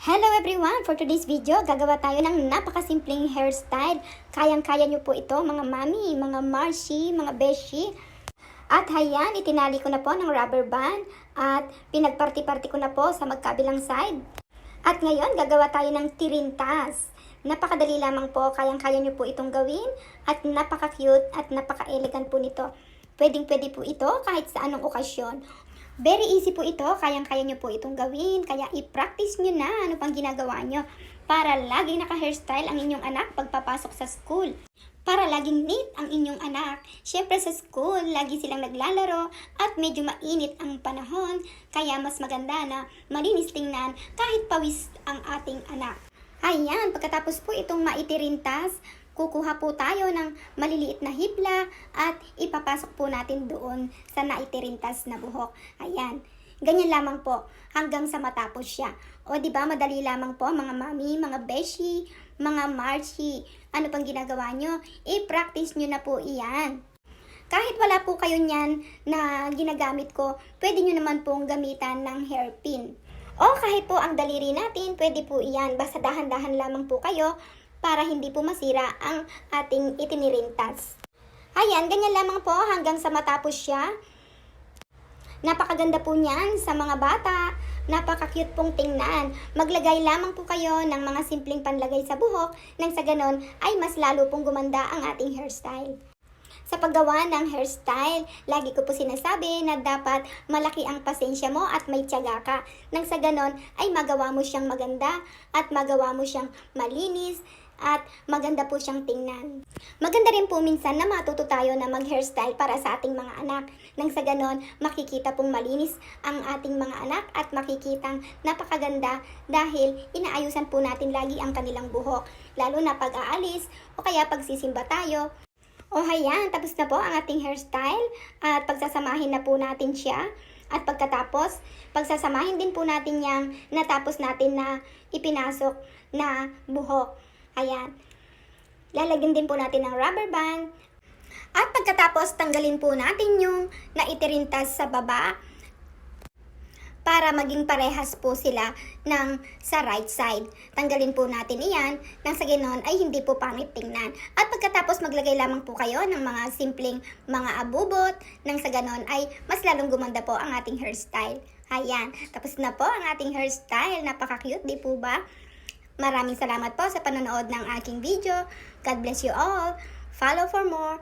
Hello everyone! For today's video, gagawa tayo ng napakasimpleng hairstyle. Kayang-kaya nyo po ito mga mami, mga marshi, mga beshi. At hayan, itinali ko na po ng rubber band at pinagparti-parti ko na po sa magkabilang side. At ngayon, gagawa tayo ng tirintas. Napakadali lamang po, kayang-kaya nyo po itong gawin at napaka-cute at napaka-elegant po nito. Pwedeng-pwede po ito kahit sa anong okasyon. Very easy po ito, kayang-kaya nyo po itong gawin, kaya i-practice nyo na ano pang ginagawa nyo para laging naka-hairstyle ang inyong anak pagpapasok sa school. Para laging neat ang inyong anak. Siyempre sa school, lagi silang naglalaro at medyo mainit ang panahon, kaya mas maganda na malinis tingnan kahit pawis ang ating anak. Ayan, pagkatapos po itong maitirintas, kukuha po tayo ng maliliit na hibla at ipapasok po natin doon sa naitirintas na buhok. Ayan. Ganyan lamang po hanggang sa matapos siya. O di ba madali lamang po mga mami, mga beshi, mga marchi. Ano pang ginagawa nyo? I-practice nyo na po iyan. Kahit wala po kayo niyan na ginagamit ko, pwede nyo naman pong gamitan ng hairpin. O kahit po ang daliri natin, pwede po iyan. Basta dahan-dahan lamang po kayo para hindi po masira ang ating itinirintas. Ayan, ganyan lamang po hanggang sa matapos siya. Napakaganda po niyan sa mga bata. Napaka-cute pong tingnan. Maglagay lamang po kayo ng mga simpleng panlagay sa buhok nang sa ganon ay mas lalo pong gumanda ang ating hairstyle. Sa paggawa ng hairstyle, lagi ko po sinasabi na dapat malaki ang pasensya mo at may tiyaga ka. Nang sa ganon ay magawa mo siyang maganda at magawa mo siyang malinis at maganda po siyang tingnan. Maganda rin po minsan na matuto tayo na mag-hairstyle para sa ating mga anak. Nang sa ganon, makikita pong malinis ang ating mga anak at makikitang napakaganda dahil inaayusan po natin lagi ang kanilang buhok. Lalo na pag-aalis o kaya pagsisimba tayo. O hayan, tapos na po ang ating hairstyle at pagsasamahin na po natin siya. At pagkatapos, pagsasamahin din po natin yung natapos natin na ipinasok na buhok. Ayan. Lalagyan din po natin ng rubber band. At pagkatapos, tanggalin po natin yung naitirintas sa baba para maging parehas po sila ng sa right side. Tanggalin po natin iyan nang sa ganoon ay hindi po pangit tingnan. At pagkatapos maglagay lamang po kayo ng mga simpleng mga abubot nang sa ganoon ay mas lalong gumanda po ang ating hairstyle. Ayan, tapos na po ang ating hairstyle. Napaka-cute, di po ba? Maraming salamat po sa panonood ng aking video. God bless you all. Follow for more.